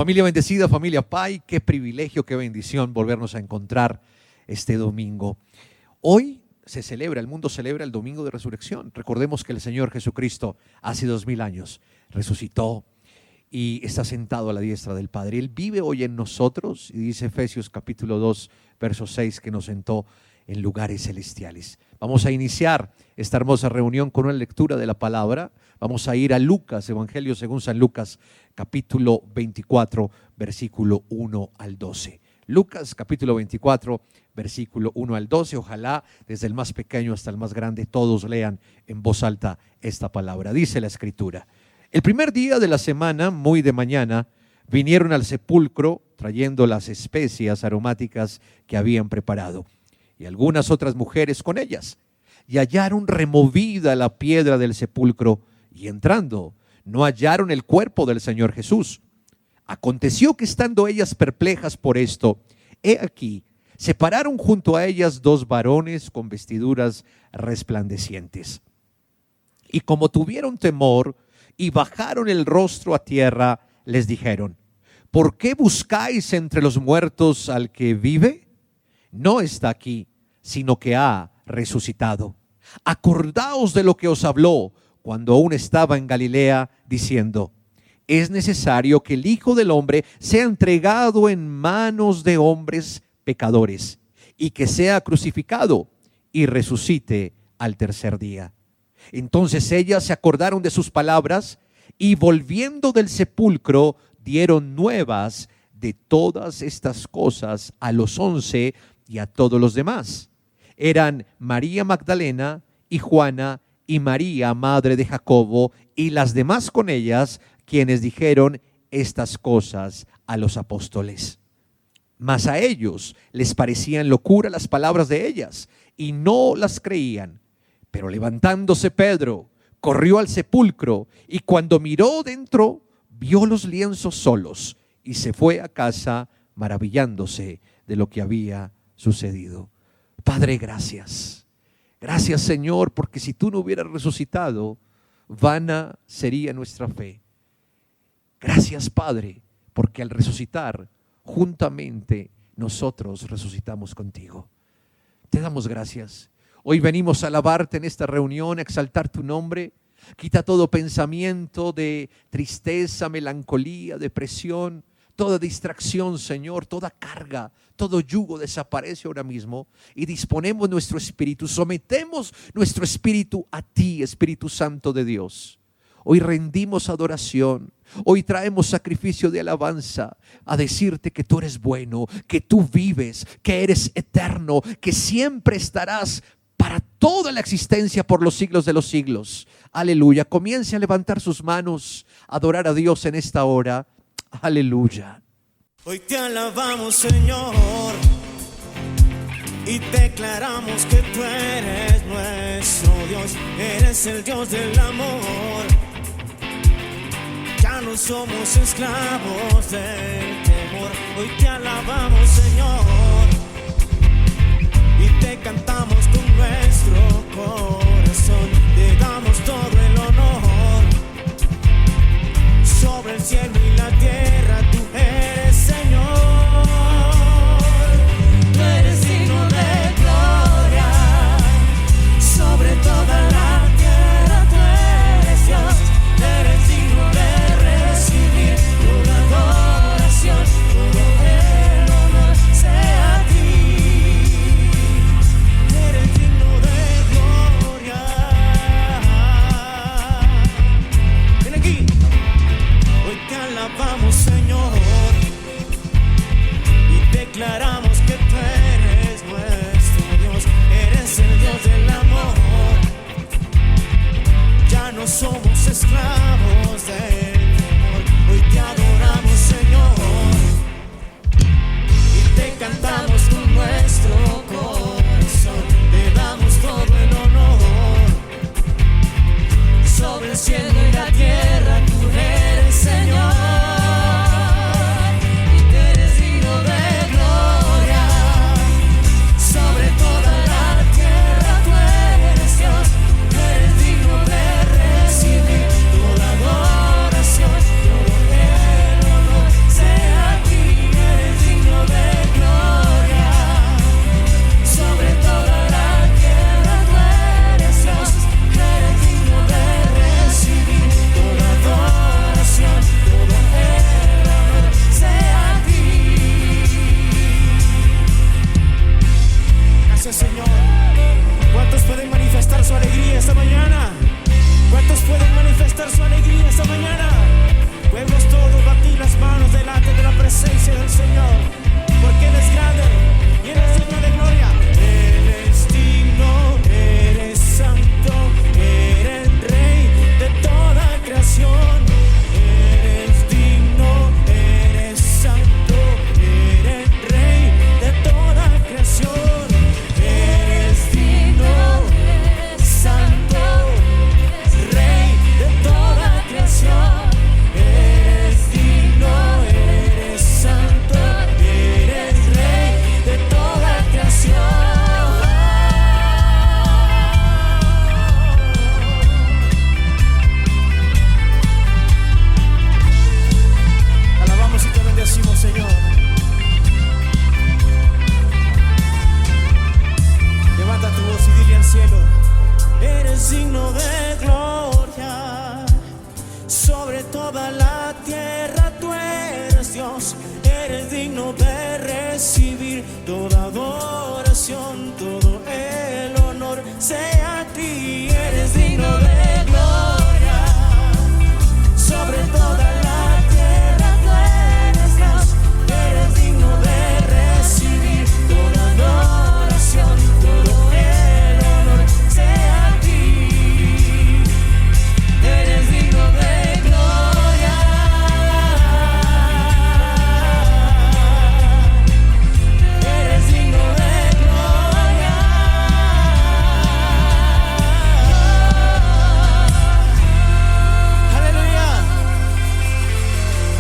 Familia bendecida, familia Pai, qué privilegio, qué bendición volvernos a encontrar este domingo. Hoy se celebra, el mundo celebra el domingo de resurrección. Recordemos que el Señor Jesucristo hace 2000 años resucitó y está sentado a la diestra del Padre. Él vive hoy en nosotros y dice Efesios capítulo 2, verso 6, que nos sentó en lugares celestiales. Vamos a iniciar esta hermosa reunión con una lectura de la palabra. Vamos a ir a Lucas, Evangelio según San Lucas, capítulo 24, versículo 1 al 12. Lucas, capítulo 24, versículo 1 al 12. Ojalá desde el más pequeño hasta el más grande todos lean en voz alta esta palabra. Dice la Escritura: el primer día de la semana, muy de mañana, vinieron al sepulcro trayendo las especias aromáticas que habían preparado, y algunas otras mujeres con ellas, y hallaron removida la piedra del sepulcro, y entrando, no hallaron el cuerpo del Señor Jesús. Aconteció que estando ellas perplejas por esto, he aquí, se pararon junto a ellas dos varones con vestiduras resplandecientes. Y como tuvieron temor y bajaron el rostro a tierra, les dijeron: ¿por qué buscáis entre los muertos al que vive? No está aquí, sino que ha resucitado. Acordaos de lo que os habló cuando aún estaba en Galilea, diciendo: es necesario que el Hijo del Hombre sea entregado en manos de hombres pecadores, y que sea crucificado y resucite al tercer día. Entonces ellas se acordaron de sus palabras, y volviendo del sepulcro dieron nuevas de todas estas cosas a los 11 y a todos los demás. Eran María Magdalena y Juana y María, madre de Jacobo, y las demás con ellas, quienes dijeron estas cosas a los apóstoles. Mas a ellos les parecían locura las palabras de ellas, y no las creían. Pero levantándose Pedro, corrió al sepulcro, y cuando miró dentro, vio los lienzos solos, y se fue a casa maravillándose de lo que había sucedido. Padre, gracias. Gracias, Señor, porque si tú no hubieras resucitado, vana sería nuestra fe. Gracias, Padre, porque al resucitar, juntamente nosotros resucitamos contigo. Te damos gracias. Hoy venimos a alabarte en esta reunión, a exaltar tu nombre. Quita todo pensamiento de tristeza, melancolía, depresión, toda distracción, Señor, toda carga, todo yugo desaparece ahora mismo, y disponemos nuestro espíritu, sometemos nuestro espíritu a ti, Espíritu Santo de Dios. Hoy rendimos adoración, hoy traemos sacrificio de alabanza a decirte que tú eres bueno, que tú vives, que eres eterno, que siempre estarás para toda la existencia por los siglos de los siglos. Aleluya. Comience a levantar sus manos, a adorar a Dios en esta hora. Aleluya. Hoy te alabamos, Señor, y declaramos que tú eres nuestro Dios. Eres el Dios del amor. Ya no somos esclavos del temor. Hoy te alabamos, Señor, y te cantamos con nuestro corazón. Te damos todo el honor. Sobre el cielo y la tierra tú eres Señor. Tú eres digno de gloria. Sobre toda la tierra tú eres Dios. Eres digno de recibir toda adoración. Todo el honor sea a ti. Eres digno de gloria. Ven aquí. Hoy te alabamos, Señor, y declaramos que tú eres nuestro Dios. Eres el Dios del amor. Ya no somos esclavos del temor. Hoy te adoramos, Señor, y te cantamos con nuestro corazón. Te damos todo el honor. Sobre el cielo y la tierra tú eres Señor. Y tú eres digno de gloria. Sobre toda la tierra tú eres Dios. Tú eres digno de recibir toda adoración. Todo el honor cantamos, eres digno de recibir toda adoración, todo el honor sea a ti. Eres digno de gloria, sobre toda la tierra tú eres Dios. Eres digno de recibir toda adoración, todo el honor sea a ti. Eres digno de gloria, eres digno de gloria. Aleluya.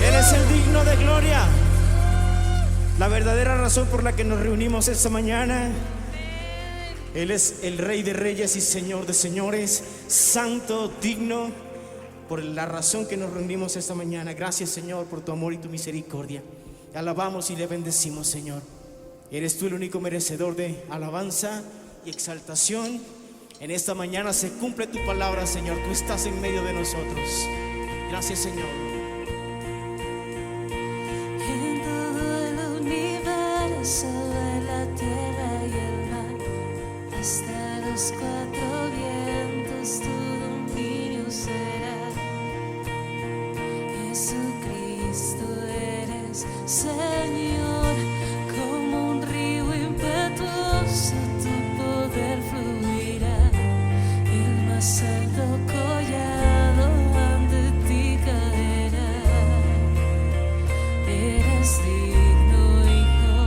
Él es el digno de gloria. La verdadera razón por la que nos reunimos esta mañana. Él es el Rey de Reyes y Señor de Señores, santo, digno, por la razón que nos reunimos esta mañana. Gracias, Señor, por tu amor y tu misericordia. Te alabamos y le bendecimos, Señor. Eres tú el único merecedor de alabanza y exaltación. En esta mañana se cumple tu palabra, Señor. Tú estás en medio de nosotros. Gracias, Señor. En todo el universo, en la tierra y el mar, hasta los cuatro vientos tu dominio será. Jesucristo eres Señor, como un río impetuoso tu poder fluirá. El más alto collado ante ti caerá. Eres digno, Hijo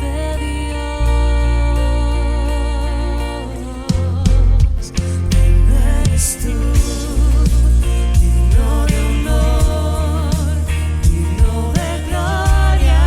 de Dios. Digno eres tú, digno de honor, digno de gloria.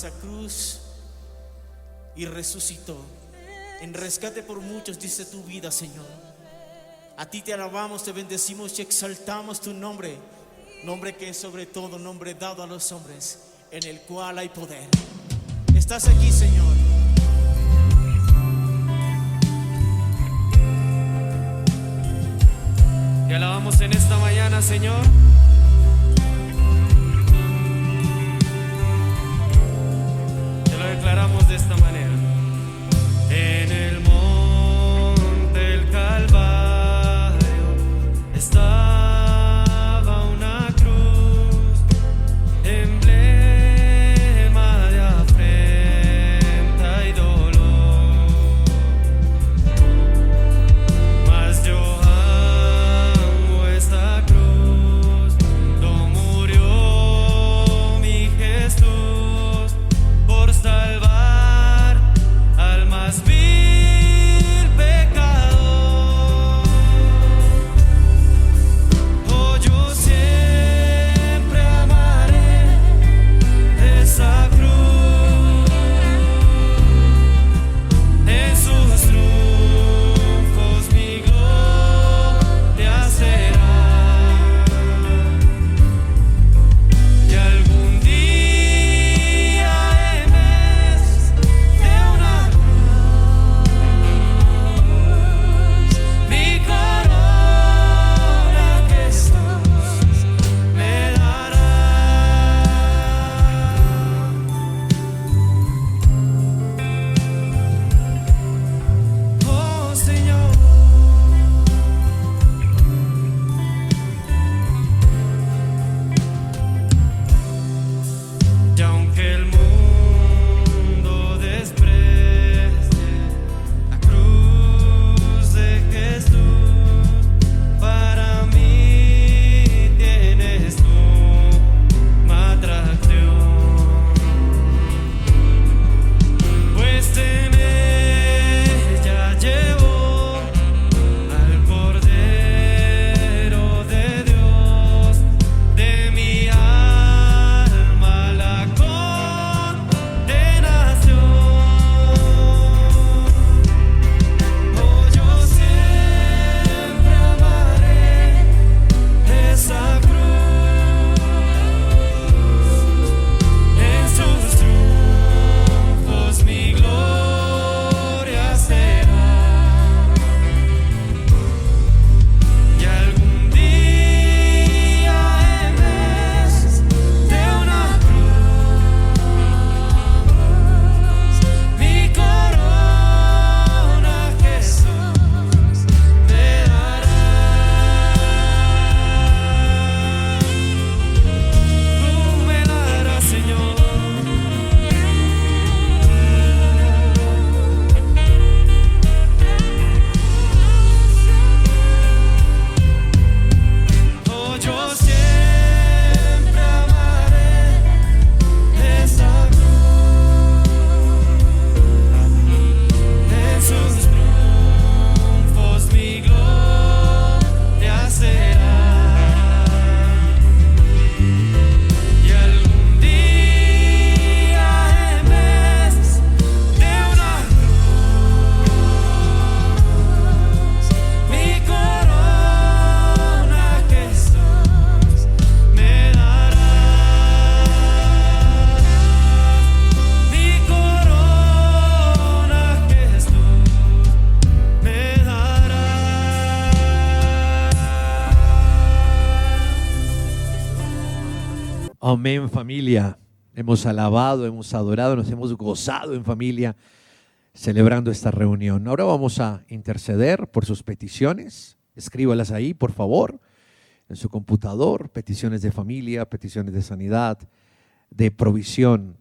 esa cruz y resucitó. En rescate por muchos diste tu vida, Señor. A ti te alabamos, te bendecimos y exaltamos tu nombre. Nombre que es sobre todo nombre dado a los hombres, en el cual hay poder. Estás aquí, Señor. Te alabamos en esta mañana, Señor. Te lo declaramos de esta manera. En el monte del Calvario estaba una cruz, emblema de afrenta y dolor. Mas yo amo esta cruz, no murió mi Jesús por salvar al más vil pecador. Oh, yo siempre amaré esa cruz, en sus triunfos mi gloria será. Y algún día en vez de una cruz, mi corona Jesús me dará. Oh, Señor. Y aunque el mundo desprecie la cruz de Jesús, para mí tienes suma atracción, pues en ella llevó al Cordero de Dios, de mi alma la condenación. Oh, yo siempre amaré esa cruz, en sus triunfos mi gloria será. Y algún día en vez de una cruz, mi corona Jesús me dará. Tú me darás, Señor. Oh, yo siempre amaré esa cruz, en sus triunfos mi gloria será. Y algún día en vez de una cruz, mi corona Jesús me dará. Mi corona Jesús me dará. Amén, familia. Hemos alabado, hemos adorado, nos hemos gozado en familia celebrando esta reunión. Ahora vamos a interceder por sus peticiones. Escríbalas ahí, por favor, en su computador. Peticiones de familia, peticiones de sanidad, de provisión.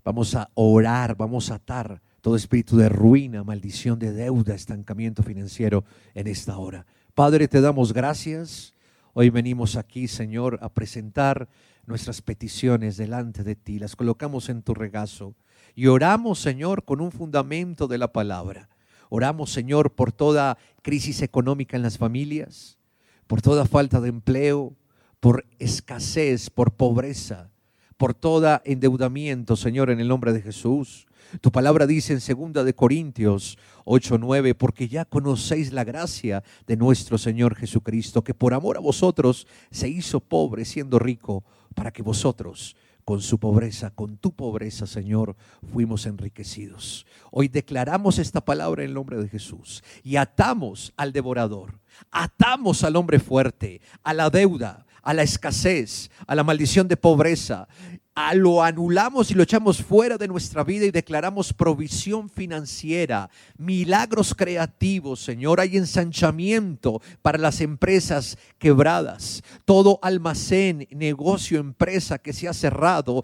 Vamos a orar, vamos a atar todo espíritu de ruina, maldición de deuda, estancamiento financiero en esta hora. Padre, te damos gracias. Hoy venimos aquí, Señor, a presentar nuestras peticiones delante de ti. Las colocamos en tu regazo y oramos, Señor, con un fundamento de la palabra. Oramos, Señor, por toda crisis económica en las familias, por toda falta de empleo, por escasez, por pobreza, por todo endeudamiento, Señor, en el nombre de Jesús. Tu palabra dice en 2 de Corintios 8:9, porque ya conocéis la gracia de nuestro Señor Jesucristo, que por amor a vosotros se hizo pobre siendo rico, para que vosotros con su pobreza, con tu pobreza, Señor, fuimos enriquecidos. Hoy declaramos esta palabra en el nombre de Jesús y atamos al devorador, atamos al hombre fuerte, a la deuda, a la escasez, a la maldición de pobreza. Lo anulamos y lo echamos fuera de nuestra vida y declaramos provisión financiera, milagros creativos, Señor. Hay ensanchamiento para las empresas quebradas. Todo almacén, negocio, empresa que se ha cerrado,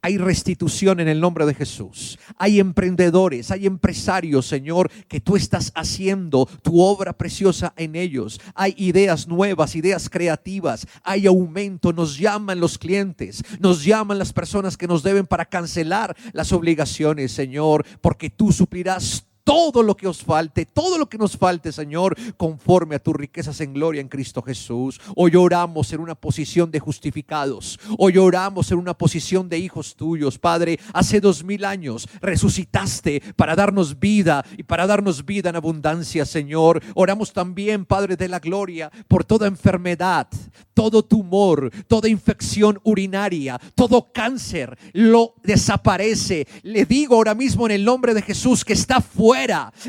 hay restitución en el nombre de Jesús. Hay emprendedores, hay empresarios, Señor, que tú estás haciendo tu obra preciosa en ellos. Hay ideas nuevas, ideas creativas, hay aumento. Nos llaman los clientes, nos llaman las personas que nos deben para cancelar las obligaciones, Señor, porque tú suplirás todo lo que os falte, todo lo que nos falte, Señor, conforme a tus riquezas en gloria en Cristo Jesús. Hoy oramos en una posición de justificados. Hoy oramos en una posición de hijos tuyos, Padre. Hace 2000 años resucitaste para darnos vida y para darnos vida en abundancia, Señor. Oramos también, Padre de la gloria, por toda enfermedad, todo tumor, toda infección urinaria, todo cáncer, lo desaparece. Le digo ahora mismo en el nombre de Jesús que está fuera,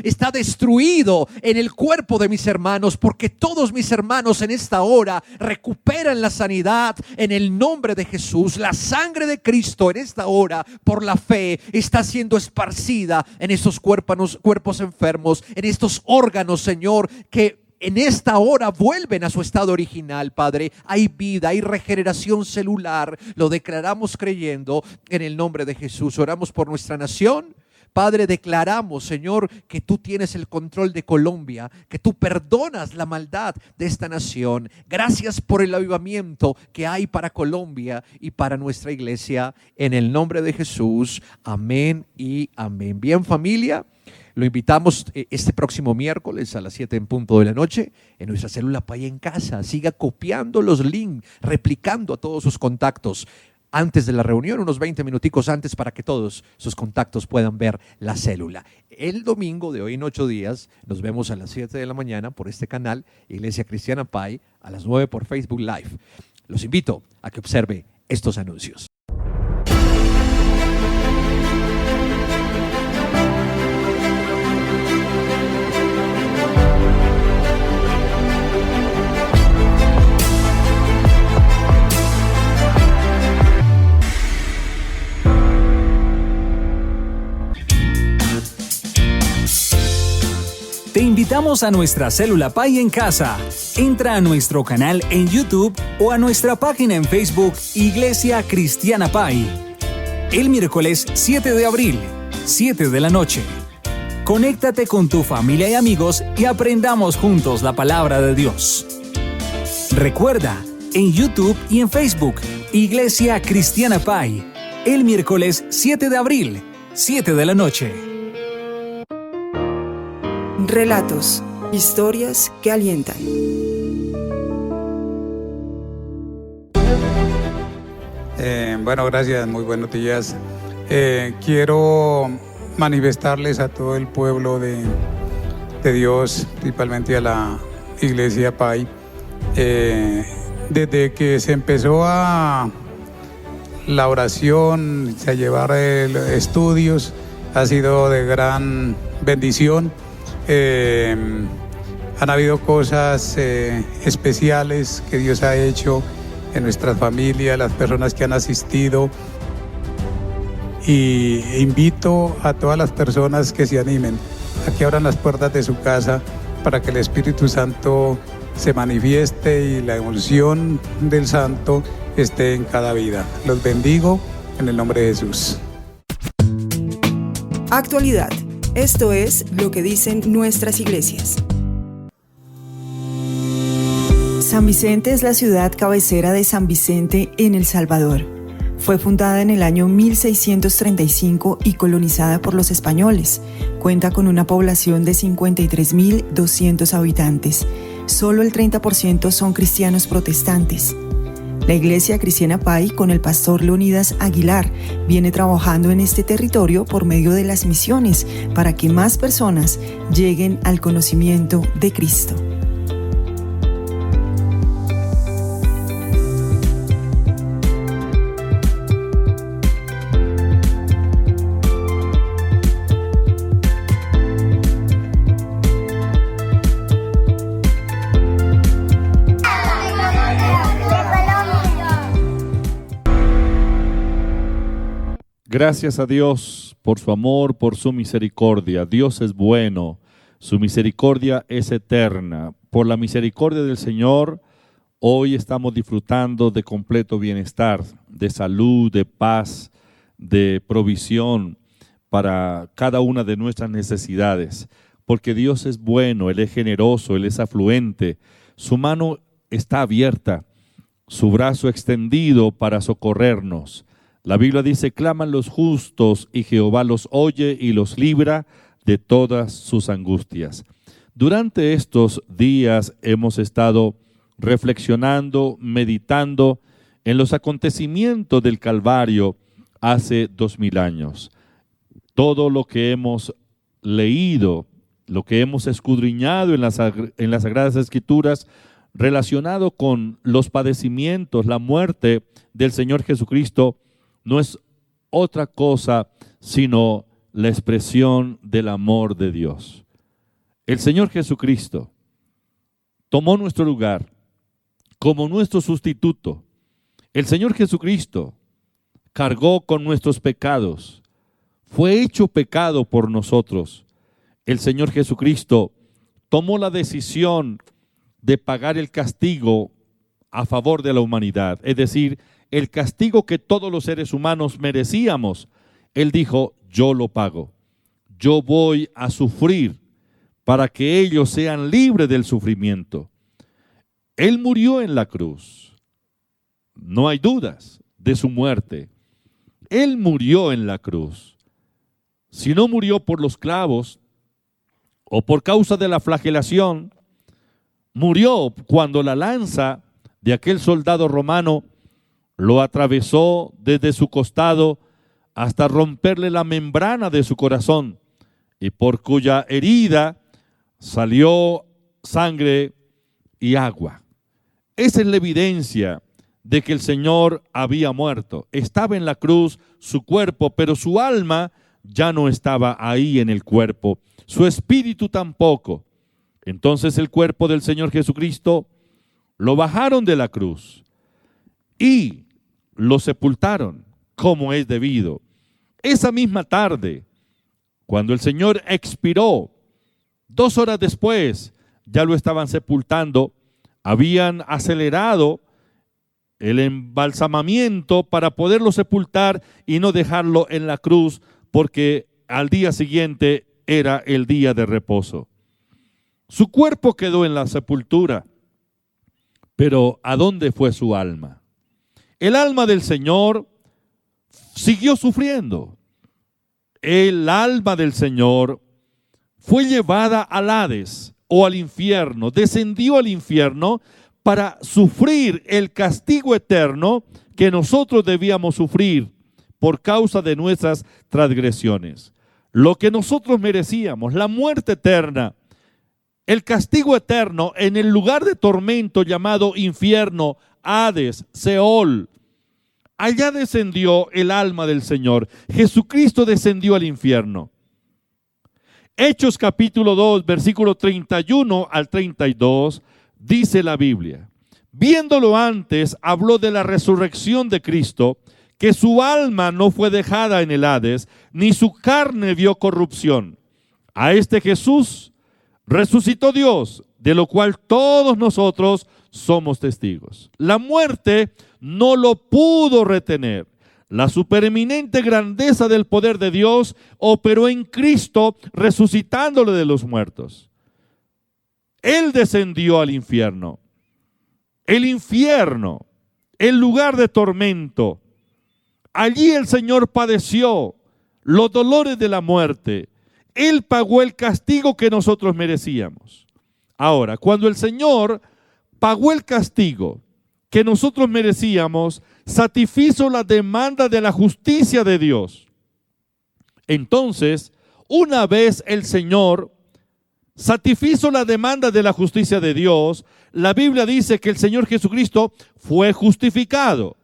está destruido en el cuerpo de mis hermanos, porque todos mis hermanos en esta hora recuperan la sanidad en el nombre de Jesús. La sangre de Cristo en esta hora, por la fe, está siendo esparcida en estos cuerpos enfermos, en estos órganos, Señor, que en esta hora vuelven a su estado original, Padre. Hay vida, hay regeneración celular. Lo declaramos creyendo en el nombre de Jesús. Oramos por nuestra nación. Padre, declaramos, Señor, que tú tienes el control de Colombia, que tú perdonas la maldad de esta nación. Gracias por el avivamiento que hay para Colombia y para nuestra iglesia. En el nombre de Jesús, amén y amén. Bien, familia, lo invitamos este próximo miércoles a las 7 en punto de la noche en nuestra célula Pay en Casa. Siga copiando los links, replicando a todos sus contactos antes de la reunión, unos 20 minuticos antes, para que todos sus contactos puedan ver la célula. El domingo de hoy en 8 días nos vemos a las 7 de la mañana por este canal, Iglesia Cristiana Pay, a las 9 por Facebook Live. Los invito a que observe estos anuncios. Te invitamos a nuestra célula Pay en Casa. Entra a nuestro canal en YouTube o a nuestra página en Facebook, Iglesia Cristiana Pay. El miércoles 7 de abril, 7 de la noche. Conéctate con tu familia y amigos y aprendamos juntos la palabra de Dios. Recuerda, en YouTube y en Facebook, Iglesia Cristiana Pay. El miércoles 7 de abril, 7 de la noche. Relatos, historias que alientan. Bueno, gracias, muy buenos días. Quiero manifestarles a todo el pueblo de Dios, principalmente a la Iglesia Pay, desde que se empezó la oración, a llevar estudios, ha sido de gran bendición. Han habido cosas especiales que Dios ha hecho en nuestras familias, las personas que han asistido, y invito a todas las personas que se animen a que abran las puertas de su casa para que el Espíritu Santo se manifieste y la unción del Santo esté en cada vida. Los bendigo en el nombre de Jesús. Actualidad. Esto es lo que dicen nuestras iglesias. San Vicente es la ciudad cabecera de San Vicente en El Salvador. Fue fundada en el año 1635 y colonizada por los españoles. Cuenta con una población de 53.200 habitantes. Solo el 30% son cristianos protestantes. La Iglesia Cristiana Pai, con el pastor Leonidas Aguilar, viene trabajando en este territorio por medio de las misiones para que más personas lleguen al conocimiento de Cristo. Gracias a Dios por su amor, por su misericordia. Dios es bueno, su misericordia es eterna. Por la misericordia del Señor, hoy estamos disfrutando de completo bienestar, de salud, de paz, de provisión para cada una de nuestras necesidades. Porque Dios es bueno, Él es generoso, Él es afluente. Su mano está abierta, su brazo extendido para socorrernos. La Biblia dice, claman los justos y Jehová los oye y los libra de todas sus angustias. Durante estos días hemos estado reflexionando, meditando en los acontecimientos del Calvario hace 2000 años. Todo lo que hemos leído, lo que hemos escudriñado en las Sagradas Escrituras relacionado con los padecimientos, la muerte del Señor Jesucristo, no es otra cosa sino la expresión del amor de Dios. El Señor Jesucristo tomó nuestro lugar como nuestro sustituto. El Señor Jesucristo cargó con nuestros pecados, fue hecho pecado por nosotros. El Señor Jesucristo tomó la decisión de pagar el castigo a favor de la humanidad, es decir, el castigo que todos los seres humanos merecíamos. Él dijo, yo lo pago. Yo voy a sufrir para que ellos sean libres del sufrimiento. Él murió en la cruz. No hay dudas de su muerte. Él murió en la cruz. Si no murió por los clavos o por causa de la flagelación, murió cuando la lanza de aquel soldado romano lo atravesó desde su costado hasta romperle la membrana de su corazón, y por cuya herida salió sangre y agua. Esa es la evidencia de que el Señor había muerto. Estaba en la cruz su cuerpo, pero su alma ya no estaba ahí en el cuerpo, su espíritu tampoco. Entonces el cuerpo del Señor Jesucristo lo bajaron de la cruz y lo sepultaron como es debido. Esa misma tarde, cuando el Señor expiró, 2 horas después, ya lo estaban sepultando, habían acelerado el embalsamamiento para poderlo sepultar y no dejarlo en la cruz, porque al día siguiente era el día de reposo. Su cuerpo quedó en la sepultura, pero ¿a dónde fue su alma? El alma del Señor siguió sufriendo. El alma del Señor fue llevada al Hades o al infierno, descendió al infierno para sufrir el castigo eterno que nosotros debíamos sufrir por causa de nuestras transgresiones. Lo que nosotros merecíamos, la muerte eterna, el castigo eterno en el lugar de tormento llamado infierno, Hades, Seol. Allá descendió el alma del Señor. Jesucristo descendió al infierno. Hechos capítulo 2, versículo 31 al 32, dice la Biblia. Viéndolo antes, habló de la resurrección de Cristo, que su alma no fue dejada en el Hades, ni su carne vio corrupción. A este Jesús resucitó Dios, de lo cual todos nosotros somos testigos. La muerte no lo pudo retener. La supereminente grandeza del poder de Dios operó en Cristo, resucitándole de los muertos. Él descendió al infierno. El infierno, el lugar de tormento. Allí el Señor padeció los dolores de la muerte. Él pagó el castigo que nosotros merecíamos. Ahora, cuando el Señor pagó el castigo que nosotros merecíamos, satisfizo la demanda de la justicia de Dios. Entonces, una vez el Señor satisfizo la demanda de la justicia de Dios, la Biblia dice que el Señor Jesucristo fue justificado.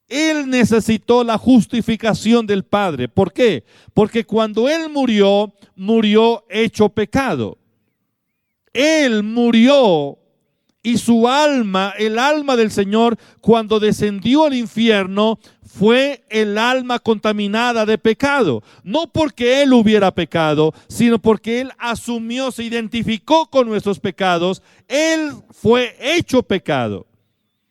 Él necesitó la justificación del Padre. ¿Por qué? Porque cuando Él murió, murió hecho pecado. Él murió y su alma, el alma del Señor, cuando descendió al infierno, fue el alma contaminada de pecado. No porque Él hubiera pecado, sino porque Él asumió, se identificó con nuestros pecados. Él fue hecho pecado.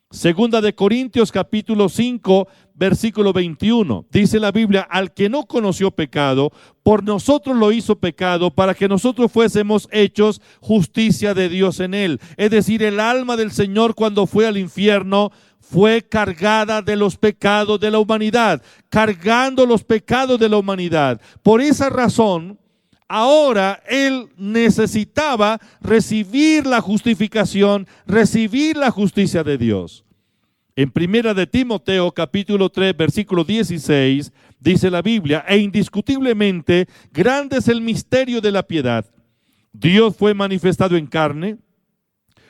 Segunda de Corintios capítulo 5, versículo 21. Dice la Biblia, al que no conoció pecado, por nosotros lo hizo pecado, para que nosotros fuésemos hechos justicia de Dios en él. Es decir, el alma del Señor cuando fue al infierno fue cargada de los pecados de la humanidad, cargando los pecados de la humanidad. Por esa razón, ahora Él necesitaba recibir la justificación, recibir la justicia de Dios. En primera de Timoteo capítulo 3 versículo 16 dice la Biblia, e indiscutiblemente grande es el misterio de la piedad. Dios fue manifestado en carne,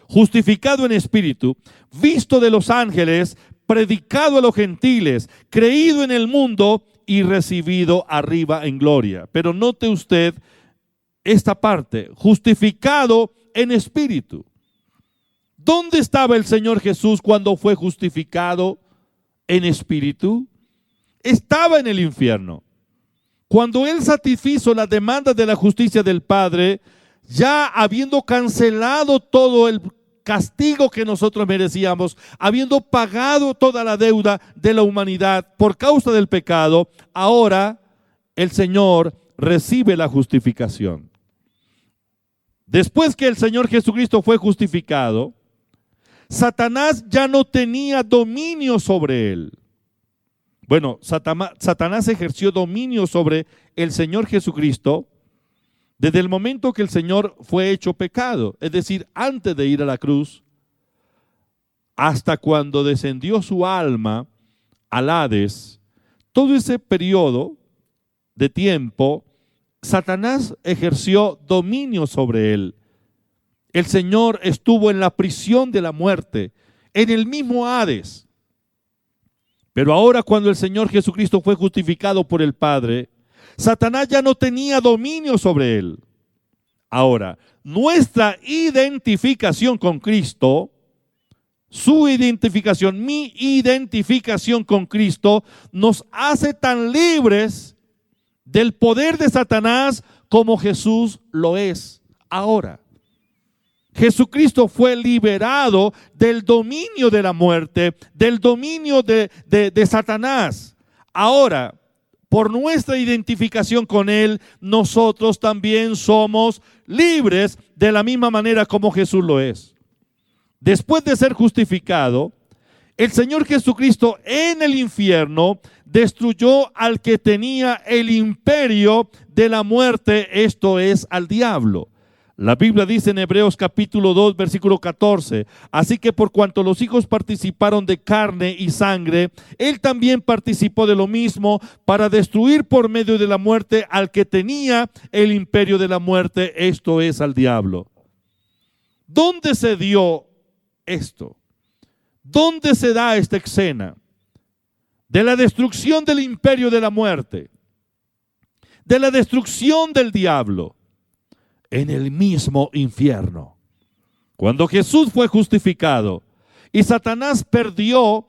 justificado en espíritu, visto de los ángeles, predicado a los gentiles, creído en el mundo y recibido arriba en gloria. Pero note usted esta parte, justificado en espíritu. ¿Dónde estaba el Señor Jesús cuando fue justificado en espíritu? Estaba en el infierno. Cuando Él satisfizo la demanda de la justicia del Padre, ya habiendo cancelado todo el castigo que nosotros merecíamos, habiendo pagado toda la deuda de la humanidad por causa del pecado, ahora el Señor recibe la justificación. Después que el Señor Jesucristo fue justificado, Satanás ya no tenía dominio sobre él. Bueno, Satanás ejerció dominio sobre el Señor Jesucristo desde el momento que el Señor fue hecho pecado, es decir, antes de ir a la cruz, hasta cuando descendió su alma al Hades. Todo ese periodo de tiempo, Satanás ejerció dominio sobre él. El Señor estuvo en la prisión de la muerte, en el mismo Hades. Pero ahora cuando el Señor Jesucristo fue justificado por el Padre, Satanás ya no tenía dominio sobre él. Ahora, nuestra identificación con Cristo, su identificación, mi identificación con Cristo, nos hace tan libres del poder de Satanás como Jesús lo es ahora. Jesucristo fue liberado del dominio de la muerte, del dominio de Satanás. Ahora, por nuestra identificación con Él, nosotros también somos libres de la misma manera como Jesús lo es. Después de ser justificado, el Señor Jesucristo en el infierno destruyó al que tenía el imperio de la muerte, esto es, al diablo. La Biblia dice en Hebreos capítulo 2, versículo 14, así que por cuanto los hijos participaron de carne y sangre, Él también participó de lo mismo para destruir por medio de la muerte al que tenía el imperio de la muerte, esto es, al diablo. ¿Dónde se dio esto? ¿Dónde se da esta escena? De la destrucción del imperio de la muerte, de la destrucción del diablo. En el mismo infierno. Cuando Jesús fue justificado y Satanás perdió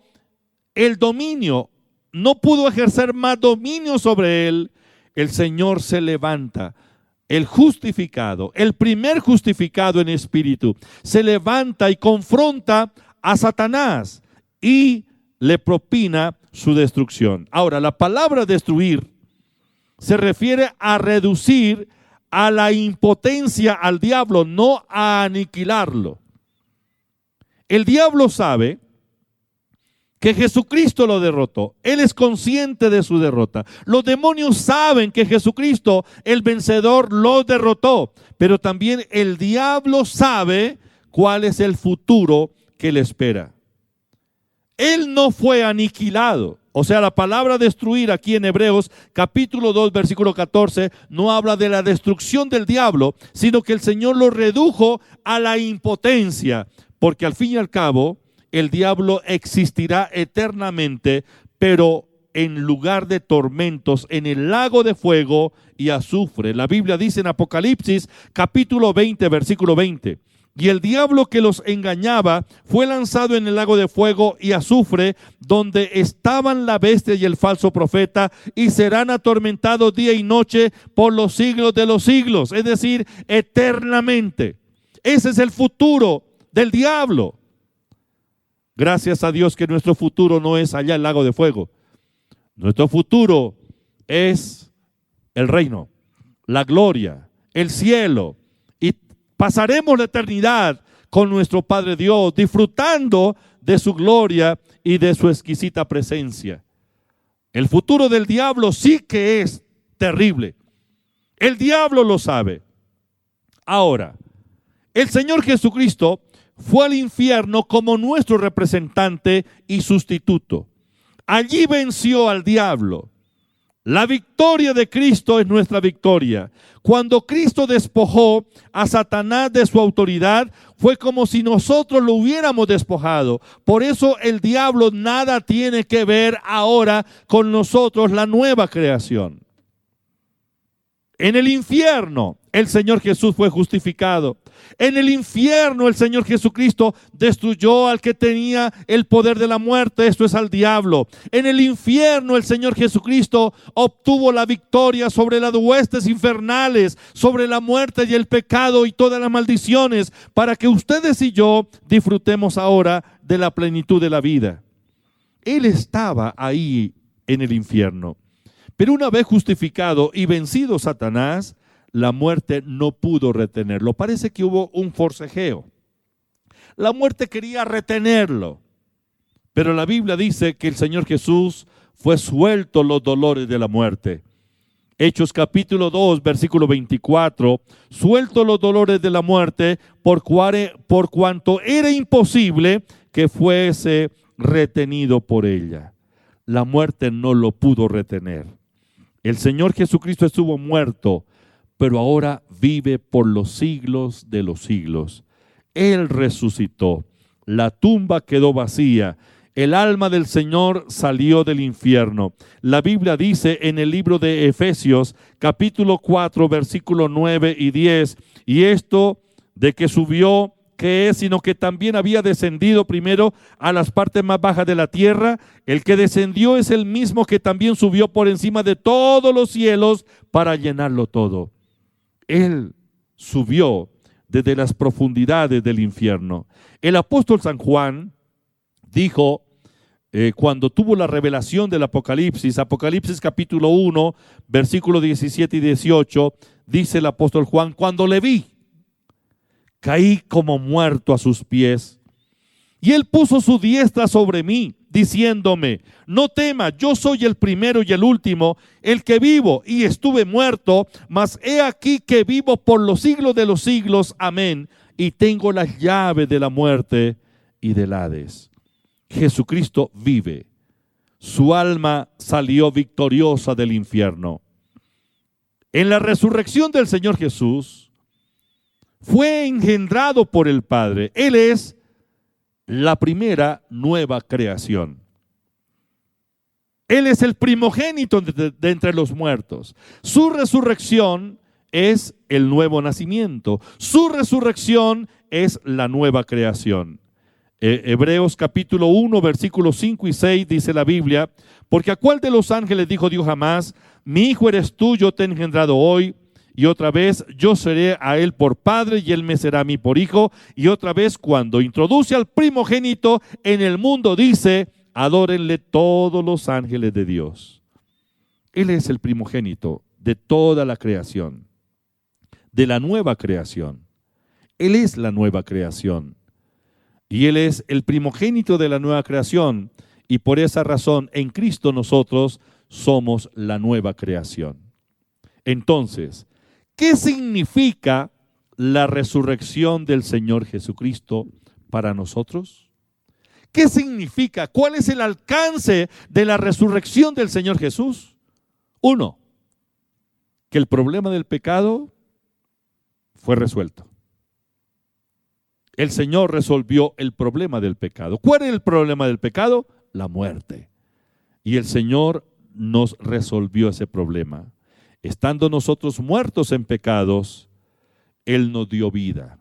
el dominio, no pudo ejercer más dominio sobre él, el Señor se levanta, el justificado, el primer justificado en espíritu, se levanta y confronta a Satanás y le propina su destrucción. Ahora, la palabra destruir se refiere a reducir a la impotencia al diablo, no a aniquilarlo. El diablo sabe que Jesucristo lo derrotó. Él es consciente de su derrota. Los demonios saben que Jesucristo, el vencedor, lo derrotó. Pero también el diablo sabe cuál es el futuro que le espera. Él no fue aniquilado. O sea, la palabra destruir aquí en Hebreos capítulo 2, versículo 14, no habla de la destrucción del diablo, sino que el Señor lo redujo a la impotencia, porque al fin y al cabo el diablo existirá eternamente, pero en lugar de tormentos, en el lago de fuego y azufre. La Biblia dice en Apocalipsis capítulo 20, versículo 20, y el diablo que los engañaba fue lanzado en el lago de fuego y azufre, donde estaban la bestia y el falso profeta, y serán atormentados día y noche por los siglos de los siglos, es decir, eternamente. Ese es el futuro del diablo. Gracias a Dios que nuestro futuro no es allá el lago de fuego. Nuestro futuro es el reino, la gloria, el cielo, y pasaremos la eternidad con nuestro Padre Dios, disfrutando de su gloria y de su exquisita presencia. El futuro del diablo sí que es terrible. El diablo lo sabe. Ahora, el Señor Jesucristo fue al infierno como nuestro representante y sustituto. Allí venció al diablo. La victoria de Cristo es nuestra victoria. Cuando Cristo despojó a Satanás de su autoridad, fue como si nosotros lo hubiéramos despojado. Por eso el diablo nada tiene que ver ahora con nosotros, la nueva creación. En el infierno el Señor Jesús fue justificado. En el infierno el Señor Jesucristo destruyó al que tenía el poder de la muerte, esto es al diablo. En el infierno el Señor Jesucristo obtuvo la victoria sobre las huestes infernales, sobre la muerte y el pecado y todas las maldiciones, para que ustedes y yo disfrutemos ahora de la plenitud de la vida. Él estaba ahí en el infierno. Pero una vez justificado y vencido Satanás, la muerte no pudo retenerlo. Parece que hubo un forcejeo. La muerte quería retenerlo. Pero la Biblia dice que el Señor Jesús fue suelto los dolores de la muerte. Hechos capítulo 2, versículo 24. Suelto los dolores de la muerte por cuanto era imposible que fuese retenido por ella. La muerte no lo pudo retener. El Señor Jesucristo estuvo muerto, pero ahora vive por los siglos de los siglos. Él resucitó. La tumba quedó vacía. El alma del Señor salió del infierno. La Biblia dice en el libro de Efesios, capítulo 4, versículos 9 y 10, y esto de que subió, ¿qué es? Sino que también había descendido primero a las partes más bajas de la tierra. El que descendió es el mismo que también subió por encima de todos los cielos para llenarlo todo. Él subió desde las profundidades del infierno. El apóstol San Juan dijo, cuando tuvo la revelación del Apocalipsis, Apocalipsis capítulo 1, versículos 17 y 18, dice el apóstol Juan, cuando le vi, caí como muerto a sus pies, y él puso su diestra sobre mí, diciéndome, no temas, yo soy el primero y el último, el que vivo y estuve muerto, mas he aquí que vivo por los siglos de los siglos, amén, y tengo las llaves de la muerte y del Hades. Jesucristo vive, su alma salió victoriosa del infierno. En la resurrección del Señor Jesús, fue engendrado por el Padre. Él es la primera nueva creación. Él es el primogénito de entre los muertos. Su resurrección es el nuevo nacimiento. Su resurrección es la nueva creación. Hebreos capítulo 1, versículos 5 y 6 dice la Biblia, porque a cuál de los ángeles dijo Dios jamás, mi hijo eres tú, yo te he engendrado hoy. Y otra vez, yo seré a él por padre y él me será a mí por hijo. Y otra vez, cuando introduce al primogénito en el mundo, dice, adórenle todos los ángeles de Dios. Él es el primogénito de toda la creación, de la nueva creación. Él es la nueva creación. Y Él es el primogénito de la nueva creación. Y por esa razón, en Cristo nosotros somos la nueva creación. Entonces, ¿qué significa la resurrección del Señor Jesucristo para nosotros? ¿Qué significa? ¿Cuál es el alcance de la resurrección del Señor Jesús? 1, que el problema del pecado fue resuelto. El Señor resolvió el problema del pecado. ¿Cuál es el problema del pecado? La muerte. Y el Señor nos resolvió ese problema. Estando nosotros muertos en pecados, Él nos dio vida.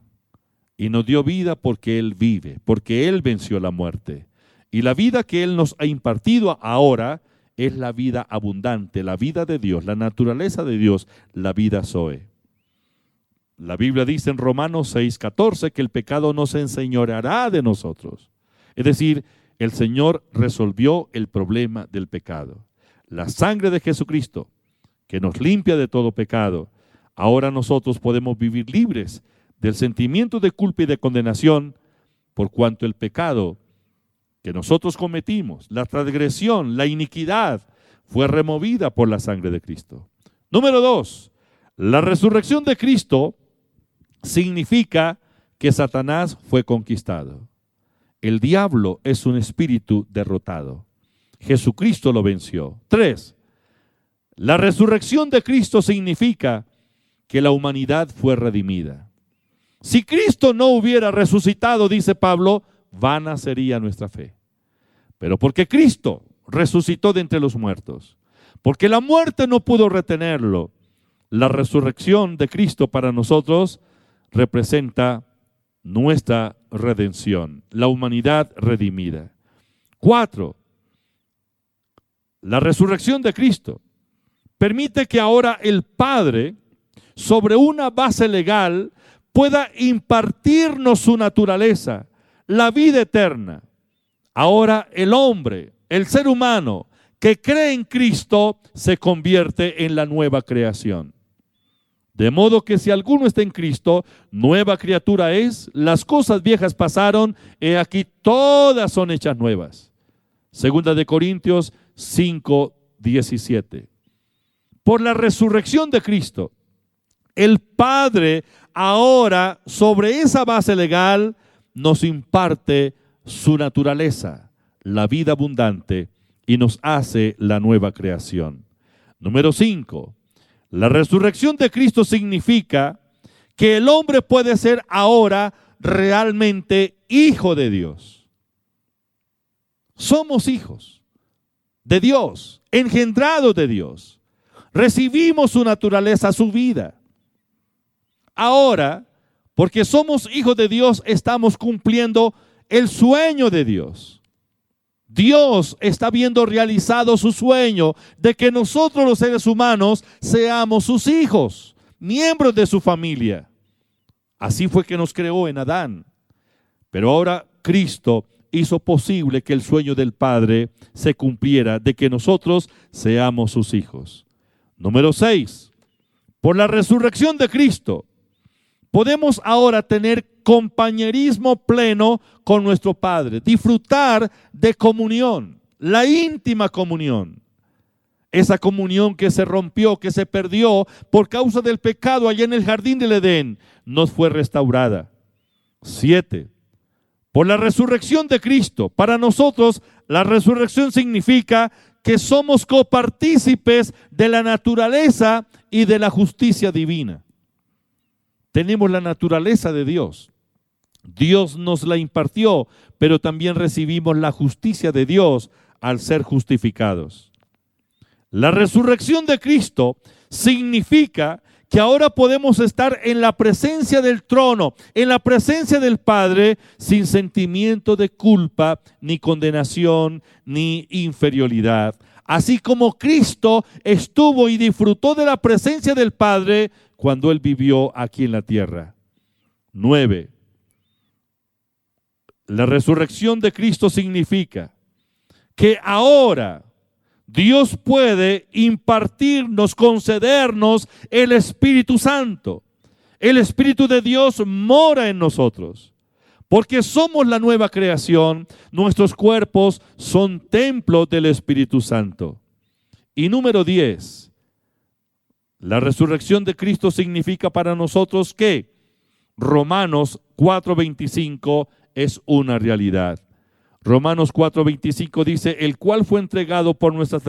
Y nos dio vida porque Él vive, porque Él venció la muerte. Y la vida que Él nos ha impartido ahora es la vida abundante, la vida de Dios, la naturaleza de Dios, la vida Zoe. La Biblia dice en Romanos 6:14 que el pecado no se enseñoreará de nosotros. Es decir, el Señor resolvió el problema del pecado. La sangre de Jesucristo, que nos limpia de todo pecado, ahora nosotros podemos vivir libres del sentimiento de culpa y de condenación, por cuanto el pecado que nosotros cometimos, la transgresión, la iniquidad, fue removida por la sangre de Cristo. Número 2, la resurrección de Cristo significa que Satanás fue conquistado. El diablo es un espíritu derrotado. Jesucristo lo venció. 3, la resurrección de Cristo significa que la humanidad fue redimida. Si Cristo no hubiera resucitado, dice Pablo, vana sería nuestra fe. Pero porque Cristo resucitó de entre los muertos, porque la muerte no pudo retenerlo, la resurrección de Cristo para nosotros representa nuestra redención, la humanidad redimida. 4, la resurrección de Cristo permite que ahora el Padre, sobre una base legal, pueda impartirnos su naturaleza, la vida eterna. Ahora el hombre, el ser humano que cree en Cristo, se convierte en la nueva creación. De modo que si alguno está en Cristo, nueva criatura es, las cosas viejas pasaron, he aquí todas son hechas nuevas. Segunda de Corintios 5:17. Por la resurrección de Cristo, el Padre ahora sobre esa base legal nos imparte su naturaleza, la vida abundante, y nos hace la nueva creación. Número 5. La resurrección de Cristo significa que el hombre puede ser ahora realmente hijo de Dios. Somos hijos de Dios, engendrados de Dios. Recibimos su naturaleza, su vida. Ahora, porque somos hijos de Dios, estamos cumpliendo el sueño de Dios. Dios está viendo realizado su sueño de que nosotros los seres humanos seamos sus hijos, miembros de su familia. Así fue que nos creó en Adán. Pero ahora Cristo hizo posible que el sueño del Padre se cumpliera, de que nosotros seamos sus hijos. Número 6. Por la resurrección de Cristo, podemos ahora tener compañerismo pleno con nuestro Padre, disfrutar de comunión, la íntima comunión. Esa comunión que se rompió, que se perdió por causa del pecado allá en el jardín del Edén, nos fue restaurada. 7. Por la resurrección de Cristo, para nosotros la resurrección significa que somos copartícipes de la naturaleza y de la justicia divina. Tenemos la naturaleza de Dios. Dios nos la impartió, pero también recibimos la justicia de Dios al ser justificados. La resurrección de Cristo significa que ahora podemos estar en la presencia del trono, en la presencia del Padre, sin sentimiento de culpa, ni condenación, ni inferioridad. Así como Cristo estuvo y disfrutó de la presencia del Padre cuando Él vivió aquí en la tierra. 9. La resurrección de Cristo significa que ahora Dios puede impartirnos, concedernos el Espíritu Santo. El Espíritu de Dios mora en nosotros. Porque somos la nueva creación, nuestros cuerpos son templos del Espíritu Santo. Y número 10, la resurrección de Cristo significa para nosotros que Romanos 4:25 es una realidad. Romanos 4:25 dice, el cual fue entregado por nuestras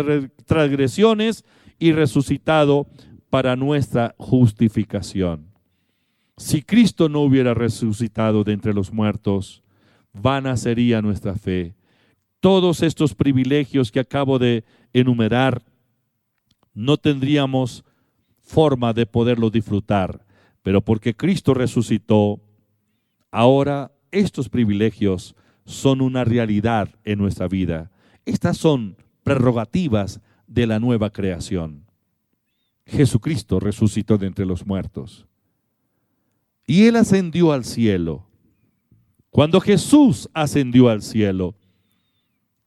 transgresiones y resucitado para nuestra justificación. Si Cristo no hubiera resucitado de entre los muertos, vana sería nuestra fe. Todos estos privilegios que acabo de enumerar, no tendríamos forma de poderlos disfrutar, pero porque Cristo resucitó, ahora estos privilegios son una realidad en nuestra vida. Estas son prerrogativas de la nueva creación. Jesucristo resucitó de entre los muertos y Él ascendió al cielo. Cuando Jesús ascendió al cielo,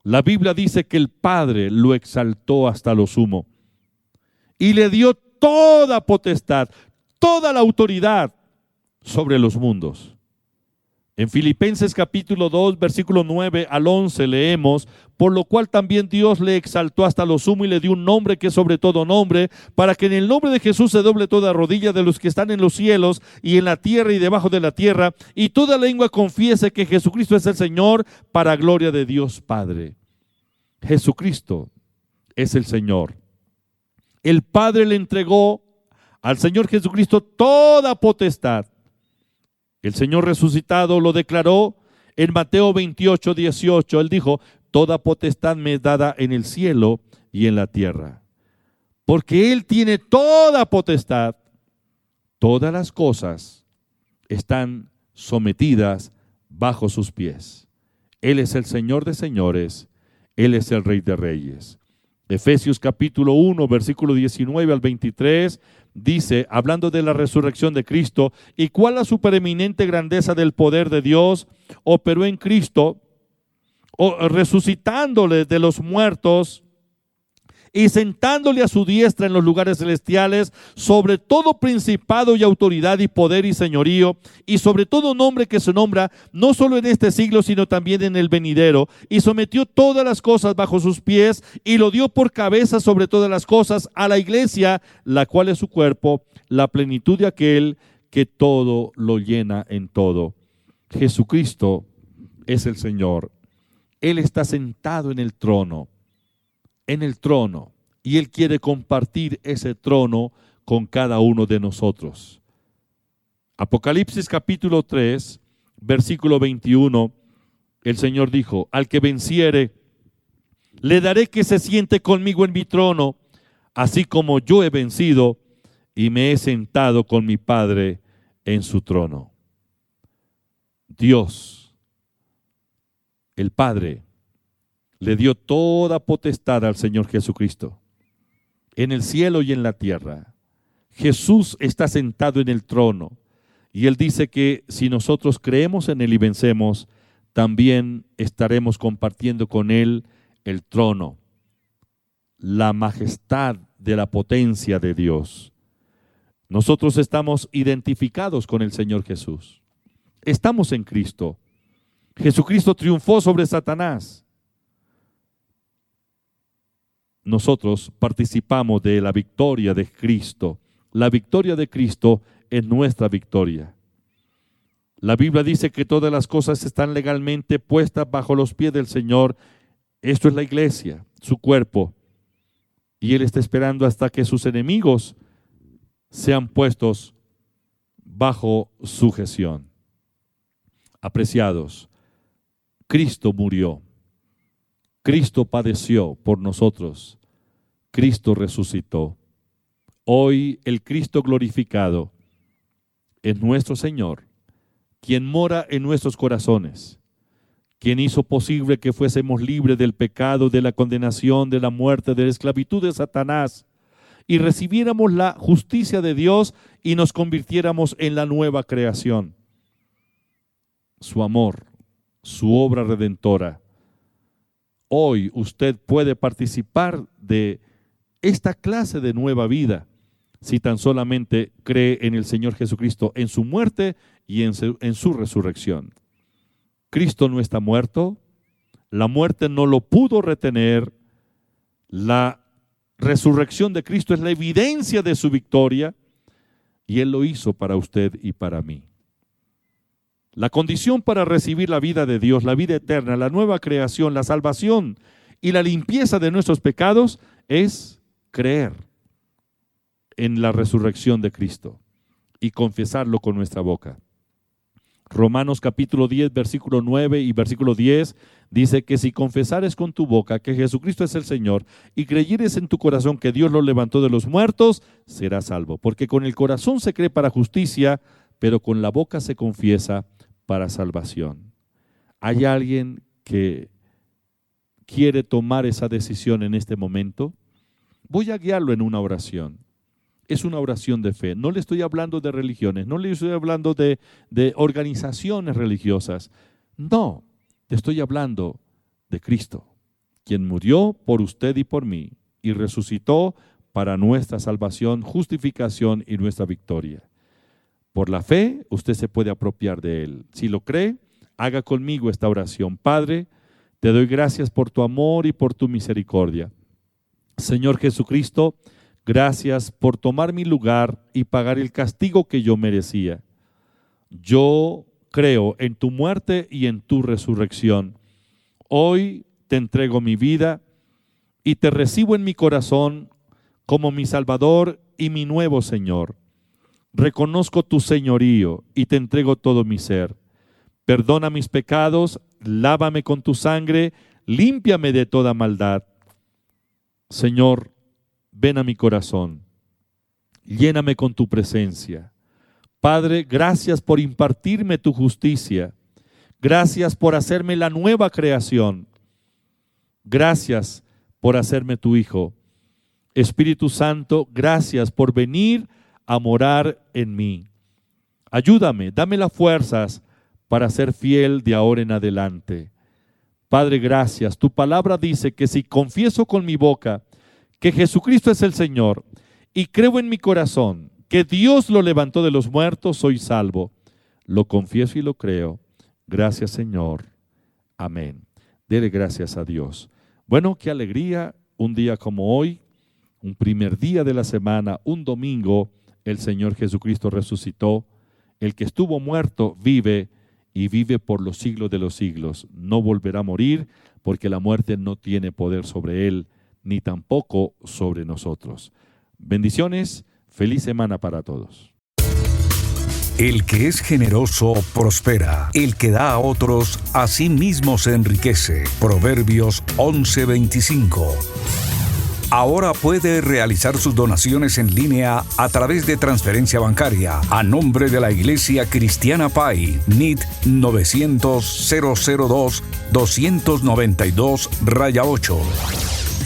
la Biblia dice que el Padre lo exaltó hasta lo sumo y le dio toda potestad, toda la autoridad sobre los mundos. En Filipenses capítulo 2, versículo 9 al 11 leemos, por lo cual también Dios le exaltó hasta lo sumo y le dio un nombre que es sobre todo nombre, para que en el nombre de Jesús se doble toda rodilla de los que están en los cielos y en la tierra y debajo de la tierra, y toda lengua confiese que Jesucristo es el Señor, para gloria de Dios Padre. Jesucristo es el Señor. El Padre le entregó al Señor Jesucristo toda potestad. El Señor resucitado lo declaró en Mateo 28:18. Él dijo, toda potestad me es dada en el cielo y en la tierra. Porque Él tiene toda potestad, todas las cosas están sometidas bajo sus pies. Él es el Señor de señores, Él es el Rey de reyes. Efesios capítulo 1, versículo 19 al 23, dice, hablando de la resurrección de Cristo, y cuál la supereminente grandeza del poder de Dios operó en Cristo, resucitándole de los muertos y sentándole a su diestra en los lugares celestiales, sobre todo principado y autoridad y poder y señorío, y sobre todo nombre que se nombra, no solo en este siglo, sino también en el venidero, y sometió todas las cosas bajo sus pies, y lo dio por cabeza sobre todas las cosas a la iglesia, la cual es su cuerpo, la plenitud de aquel que todo lo llena en todo. Jesucristo es el Señor. Él está sentado en el trono, y Él quiere compartir ese trono con cada uno de nosotros. Apocalipsis capítulo 3, versículo 21, el Señor dijo, al que venciere, le daré que se siente conmigo en mi trono, así como yo he vencido y me he sentado con mi Padre en su trono. Dios, el Padre, le dio toda potestad al Señor Jesucristo, en el cielo y en la tierra. Jesús está sentado en el trono, y Él dice que si nosotros creemos en Él y vencemos, también estaremos compartiendo con Él el trono, la majestad de la potencia de Dios. Nosotros estamos identificados con el Señor Jesús. Estamos en Cristo. Jesucristo triunfó sobre Satanás. Nosotros participamos de la victoria de Cristo. La victoria de Cristo es nuestra victoria. La Biblia dice que todas las cosas están legalmente puestas bajo los pies del Señor. Esto es la iglesia, su cuerpo. Y Él está esperando hasta que sus enemigos sean puestos bajo sujeción. Apreciados, Cristo murió. Cristo padeció por nosotros, Cristo resucitó. Hoy el Cristo glorificado es nuestro Señor, quien mora en nuestros corazones, quien hizo posible que fuésemos libres del pecado, de la condenación, de la muerte, de la esclavitud de Satanás, y recibiéramos la justicia de Dios y nos convirtiéramos en la nueva creación. Su amor, su obra redentora. Hoy usted puede participar de esta clase de nueva vida si tan solamente cree en el Señor Jesucristo, en su muerte y en su resurrección. Cristo no está muerto, la muerte no lo pudo retener, la resurrección de Cristo es la evidencia de su victoria y Él lo hizo para usted y para mí. La condición para recibir la vida de Dios, la vida eterna, la nueva creación, la salvación y la limpieza de nuestros pecados es creer en la resurrección de Cristo y confesarlo con nuestra boca. Romanos capítulo 10, versículo 9 y versículo 10 dice que si confesares con tu boca que Jesucristo es el Señor y creyeres en tu corazón que Dios lo levantó de los muertos, serás salvo. Porque con el corazón se cree para justicia, pero con la boca se confiesa para salvación. ¿Hay alguien que quiere tomar esa decisión en este momento? Voy a guiarlo en una oración. Es una oración de fe. No le estoy hablando de religiones, no le estoy hablando de organizaciones religiosas. No, te estoy hablando de Cristo, quien murió por usted y por mí y resucitó para nuestra salvación, justificación y nuestra victoria. Por la fe, usted se puede apropiar de él. Si lo cree, haga conmigo esta oración. Padre, te doy gracias por tu amor y por tu misericordia. Señor Jesucristo, gracias por tomar mi lugar y pagar el castigo que yo merecía. Yo creo en tu muerte y en tu resurrección. Hoy te entrego mi vida y te recibo en mi corazón como mi Salvador y mi nuevo Señor. Reconozco tu señorío y te entrego todo mi ser. Perdona mis pecados, lávame con tu sangre, límpiame de toda maldad. Señor, ven a mi corazón, lléname con tu presencia. Padre, gracias por impartirme tu justicia. Gracias por hacerme la nueva creación. Gracias por hacerme tu hijo. Espíritu Santo, gracias por venir a morar en mí. Ayúdame, dame las fuerzas para ser fiel de ahora en adelante. Padre, gracias. Tu palabra dice que si confieso con mi boca que Jesucristo es el Señor y creo en mi corazón que Dios lo levantó de los muertos, soy salvo. Lo confieso y lo creo. Gracias, Señor. Amén. Dele gracias a Dios. Bueno, qué alegría, un día como hoy, un primer día de la semana, un domingo, el Señor Jesucristo resucitó. El que estuvo muerto vive y vive por los siglos de los siglos. No volverá a morir porque la muerte no tiene poder sobre él, ni tampoco sobre nosotros. Bendiciones, feliz semana para todos. El que es generoso prospera. El que da a otros, a sí mismo se enriquece. Proverbios 11:25. Ahora puede realizar sus donaciones en línea a través de transferencia bancaria a nombre de la Iglesia Cristiana Pai, NIT 900-002-292-8.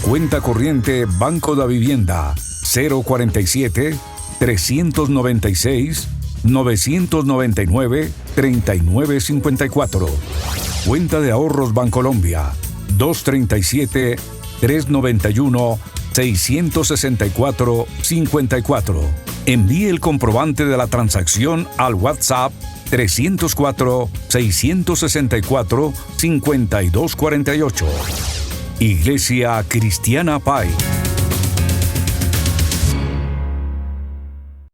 Cuenta corriente Banco de Vivienda 047-396-999-3954. Cuenta de ahorros Bancolombia 237-391-664-54. Envíe el comprobante de la transacción al WhatsApp 304-664-5248. Iglesia Cristiana Pai.